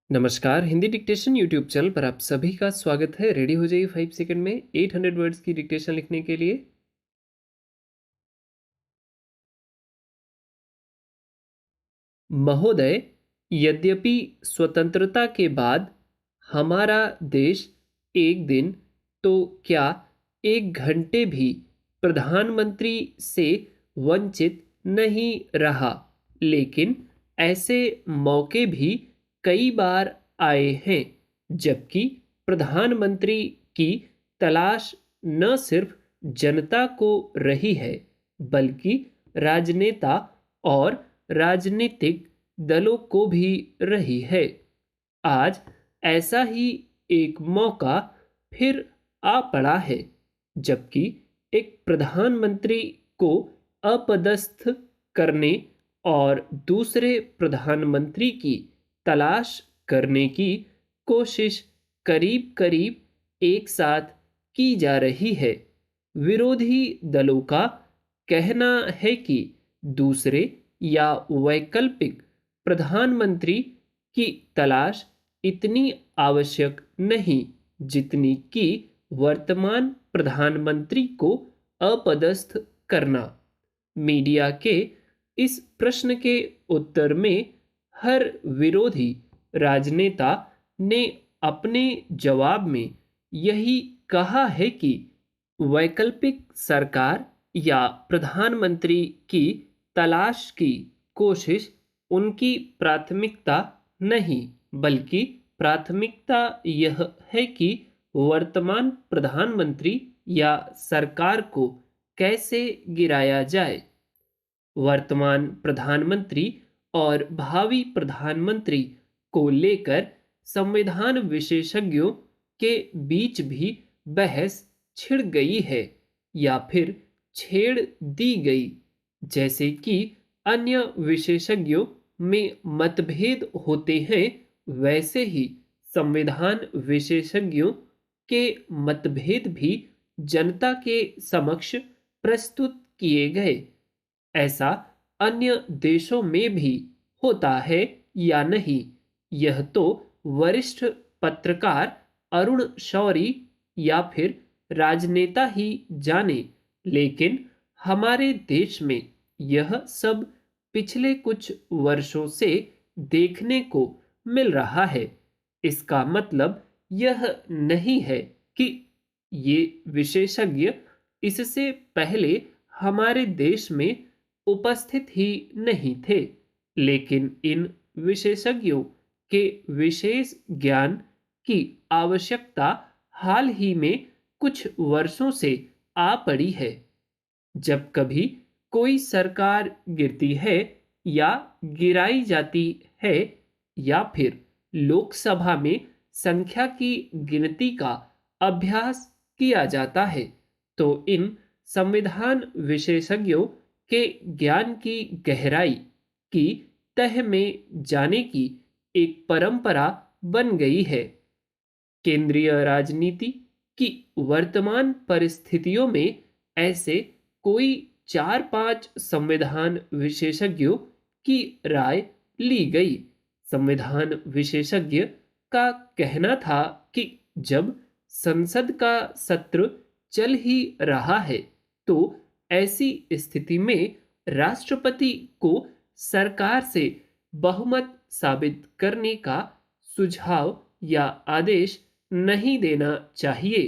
नमस्कार। Hindi dictation YouTube channel पर आप सभी का स्वागत है। रेडी हो जाइए 5 सेकंड में 800 वर्ड्स की डिक्टेशन लिखने के लिए। महोदय, यद्यपि स्वतंत्रता के बाद हमारा देश एक दिन तो क्या एक घंटे भी प्रधानमंत्री से वंचित नहीं रहा, लेकिन ऐसे मौके भी कई बार आए हैं जबकि प्रधानमंत्री की तलाश न सिर्फ जनता को रही है, बल्कि राजनेता और राजनीतिक दलों को भी रही है। आज ऐसा ही एक मौका फिर आ पड़ा है, जबकि एक प्रधानमंत्री को अपदस्थ करने और दूसरे प्रधानमंत्री की तलाश करने की कोशिश करीब करीब एक साथ की जा रही है। विरोधी दलों का कहना है कि दूसरे या वैकल्पिक प्रधानमंत्री की तलाश इतनी आवश्यक नहीं जितनी कि वर्तमान प्रधानमंत्री को अपदस्थ करना। मीडिया के इस प्रश्न के उत्तर में हर विरोधी राजनेता ने अपने जवाब में यही कहा है कि वैकल्पिक सरकार या प्रधानमंत्री की तलाश की कोशिश उनकी प्राथमिकता नहीं, बल्कि प्राथमिकता यह है कि वर्तमान प्रधानमंत्री या सरकार को कैसे गिराया जाए। वर्तमान प्रधानमंत्री और भावी प्रधानमंत्री को लेकर संविधान विशेषज्ञों के बीच भी बहस छिड़ गई है या फिर छेड़ दी गई। जैसे कि अन्य विशेषज्ञों में मतभेद होते हैं, वैसे ही संविधान विशेषज्ञों के मतभेद भी जनता के समक्ष प्रस्तुत किए गए। ऐसा अन्य देशों में भी होता है या नहीं, यह तो वरिष्ठ पत्रकार अरुण शौरी या फिर राजनेता ही जाने, लेकिन हमारे देश में यह सब पिछले कुछ वर्षों से देखने को मिल रहा है। इसका मतलब यह नहीं है कि ये विशेषज्ञ इससे पहले हमारे देश में उपस्थित ही नहीं थे, लेकिन इन विशेषज्ञों के विशेष ज्ञान की आवश्यकता हाल ही में कुछ वर्षों से आ पड़ी है। जब कभी कोई सरकार गिरती है या गिराई जाती है या फिर लोकसभा में संख्या की गिनती का अभ्यास किया जाता है, तो इन संविधान विशेषज्ञों के ज्ञान की गहराई की तह में जाने की एक परंपरा बन गई है। केंद्रीय राजनीति की वर्तमान परिस्थितियों में ऐसे कोई 4-5 संविधान विशेषज्ञों की राय ली गई। संविधान विशेषज्ञ का कहना था कि जब संसद का सत्र चल ही रहा है, तो ऐसी स्थिति में राष्ट्रपति को सरकार से बहुमत साबित करने का सुझाव या आदेश नहीं देना चाहिए।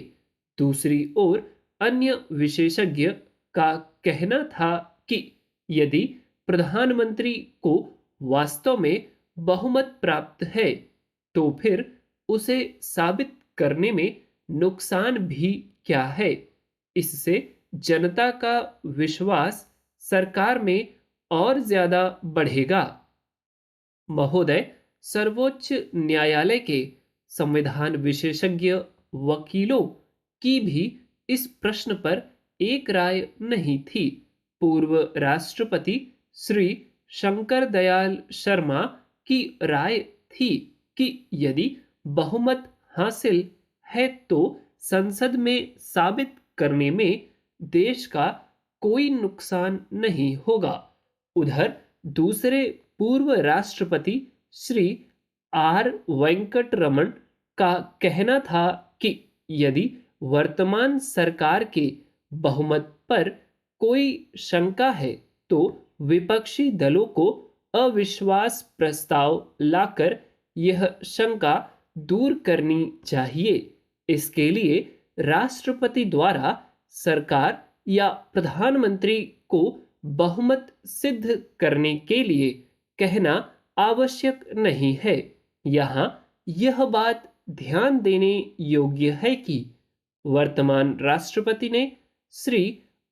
दूसरी ओर अन्य विशेषज्ञ का कहना था कि यदि प्रधानमंत्री को वास्तव में बहुमत प्राप्त है, तो फिर उसे साबित करने में नुकसान भी क्या है। इससे जनता का विश्वास सरकार में और ज्यादा बढ़ेगा। महोदय, सर्वोच्च न्यायालय के संविधान विशेषज्ञ वकीलों की भी इस प्रश्न पर एक राय नहीं थी। पूर्व राष्ट्रपति श्री शंकर दयाल शर्मा की राय थी कि यदि बहुमत हासिल है तो संसद में साबित करने में देश का कोई नुकसान नहीं होगा। उधर दूसरे पूर्व राष्ट्रपति श्री आर वेंकट रमन का कहना था कि यदि वर्तमान सरकार के बहुमत पर कोई शंका है तो विपक्षी दलों को अविश्वास प्रस्ताव लाकर यह शंका दूर करनी चाहिए। इसके लिए राष्ट्रपति द्वारा सरकार या प्रधानमंत्री को बहुमत सिद्ध करने के लिए कहना आवश्यक नहीं है। यहाँ यह बात ध्यान देने योग्य है कि वर्तमान राष्ट्रपति ने श्री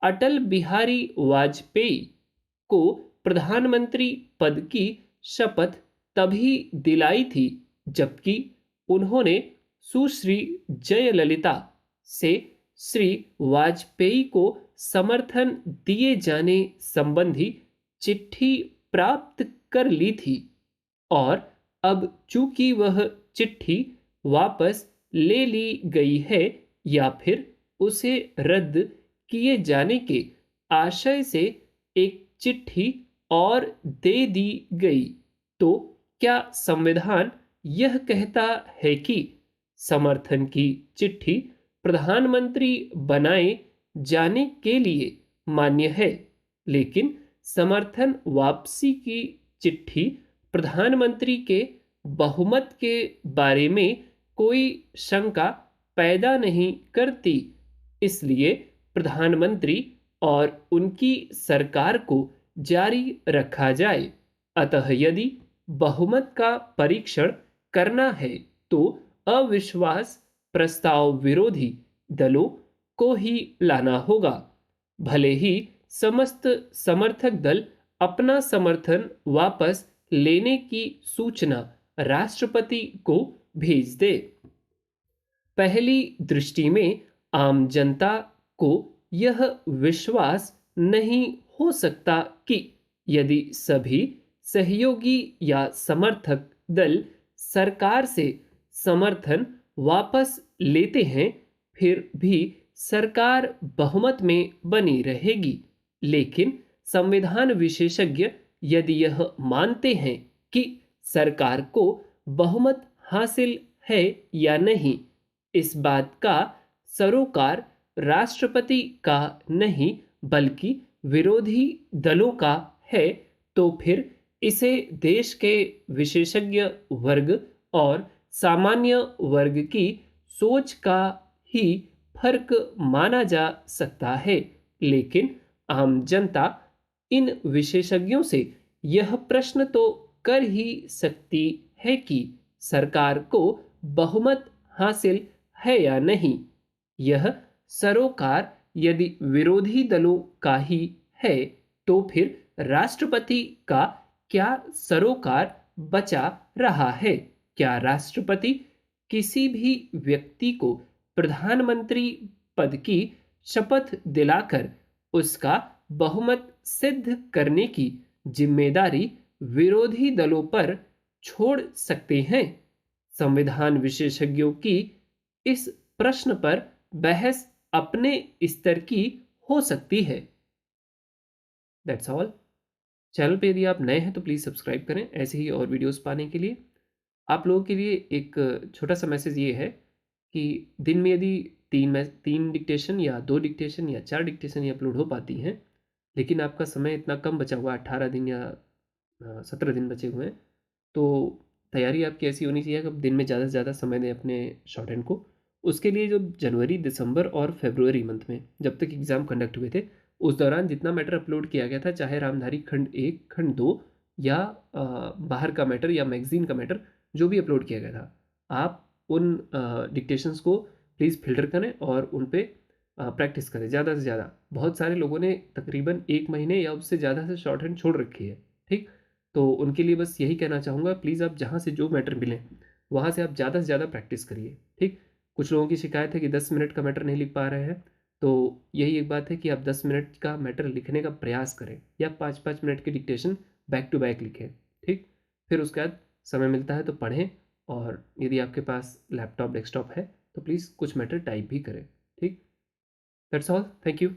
अटल बिहारी वाजपेयी को प्रधानमंत्री पद की शपथ तभी दिलाई थी जबकि उन्होंने सुश्री जयललिता से श्री वाजपेयी को समर्थन दिए जाने संबंधी चिट्ठी प्राप्त कर ली थी और अब चूंकि वह चिट्ठी वापस ले ली गई है या फिर उसे रद्द किए जाने के आशय से एक चिट्ठी और दे दी गई, तो क्या संविधान यह कहता है कि समर्थन की चिट्ठी प्रधानमंत्री बनाए जाने के लिए मान्य है, लेकिन समर्थन वापसी की चिट्ठी प्रधानमंत्री के बहुमत के बारे में कोई शंका पैदा नहीं करती, इसलिए प्रधानमंत्री और उनकी सरकार को जारी रखा जाए। अतः यदि बहुमत का परीक्षण करना है तो अविश्वास प्रस्ताव विरोधी दलों को ही लाना होगा, भले ही समस्त समर्थक दल अपना समर्थन वापस लेने की सूचना राष्ट्रपति को भेज दे। पहली दृष्टि में आम जनता को यह विश्वास नहीं हो सकता कि यदि सभी सहयोगी या समर्थक दल सरकार से समर्थन वापस लेते हैं फिर भी सरकार बहुमत में बनी रहेगी, लेकिन संविधान विशेषज्ञ यदि यह मानते हैं कि सरकार को बहुमत हासिल है या नहीं, इस बात का सरोकार राष्ट्रपति का नहीं बल्कि विरोधी दलों का है, तो फिर इसे देश के विशेषज्ञ वर्ग और सामान्य वर्ग की सोच का ही फर्क माना जा सकता है। लेकिन आम जनता इन विशेषज्ञों से यह प्रश्न तो कर ही सकती है कि सरकार को बहुमत हासिल है या नहीं। यह सरोकार यदि विरोधी दलों का ही है तो फिर राष्ट्रपति का क्या सरोकार बचा रहा है? क्या राष्ट्रपति किसी भी व्यक्ति को प्रधानमंत्री पद की शपथ दिलाकर उसका बहुमत सिद्ध करने की जिम्मेदारी विरोधी दलों पर छोड़ सकते हैं? संविधान विशेषज्ञों की इस प्रश्न पर बहस अपने स्तर की हो सकती है। That's all. चैनल पे यदि आप नए हैं तो प्लीज़ सब्सक्राइब करें ऐसे ही और वीडियोस पाने के लिए। आप लोगों के लिए एक छोटा सा मैसेज ये है कि दिन में यदि तीन डिक्टेशन या 2 डिक्टेशन या 4 डिक्टेशन ही अपलोड हो पाती हैं, लेकिन आपका समय इतना कम बचा हुआ 18 दिन या 17 दिन बचे हुए हैं, तो तैयारी आपकी ऐसी होनी चाहिए कि आप दिन में ज़्यादा से ज़्यादा समय दें अपने शॉर्ट हैंड को। उसके लिए जो जनवरी, दिसंबर और फरवरी मंथ में जब तक एग्ज़ाम कंडक्ट हुए थे उस दौरान जितना मैटर अपलोड किया गया था, चाहे रामधारी खंड 1, खंड 2 या बाहर का मैटर या मैगज़ीन का मैटर जो भी अपलोड किया गया था, आप उन डिक्टेशंस को प्लीज़ फ़िल्टर करें और उन पे प्रैक्टिस करें ज़्यादा से ज़्यादा। बहुत सारे लोगों ने तकरीबन 1 महीने या उससे ज़्यादा से शॉर्ट हैंड छोड़ रखी है, ठीक? तो उनके लिए बस यही कहना चाहूँगा, प्लीज़ आप जहाँ से जो मैटर मिलें वहाँ से आप ज़्यादा से ज़्यादा प्रैक्टिस करिए, ठीक? कुछ लोगों की शिकायत है कि 10 मिनट का मैटर नहीं लिख पा रहे हैं, तो यही एक बात है कि आप 10 मिनट का मैटर लिखने का प्रयास करें या 5-5 मिनट की डिक्टेशन बैक टू बैक लिखें, ठीक? फिर उसके बाद समय मिलता है तो पढ़ें और यदि आपके पास लैपटॉप, डेस्कटॉप है तो प्लीज़ कुछ मैटर टाइप भी करें, ठीक? That's all. Thank you.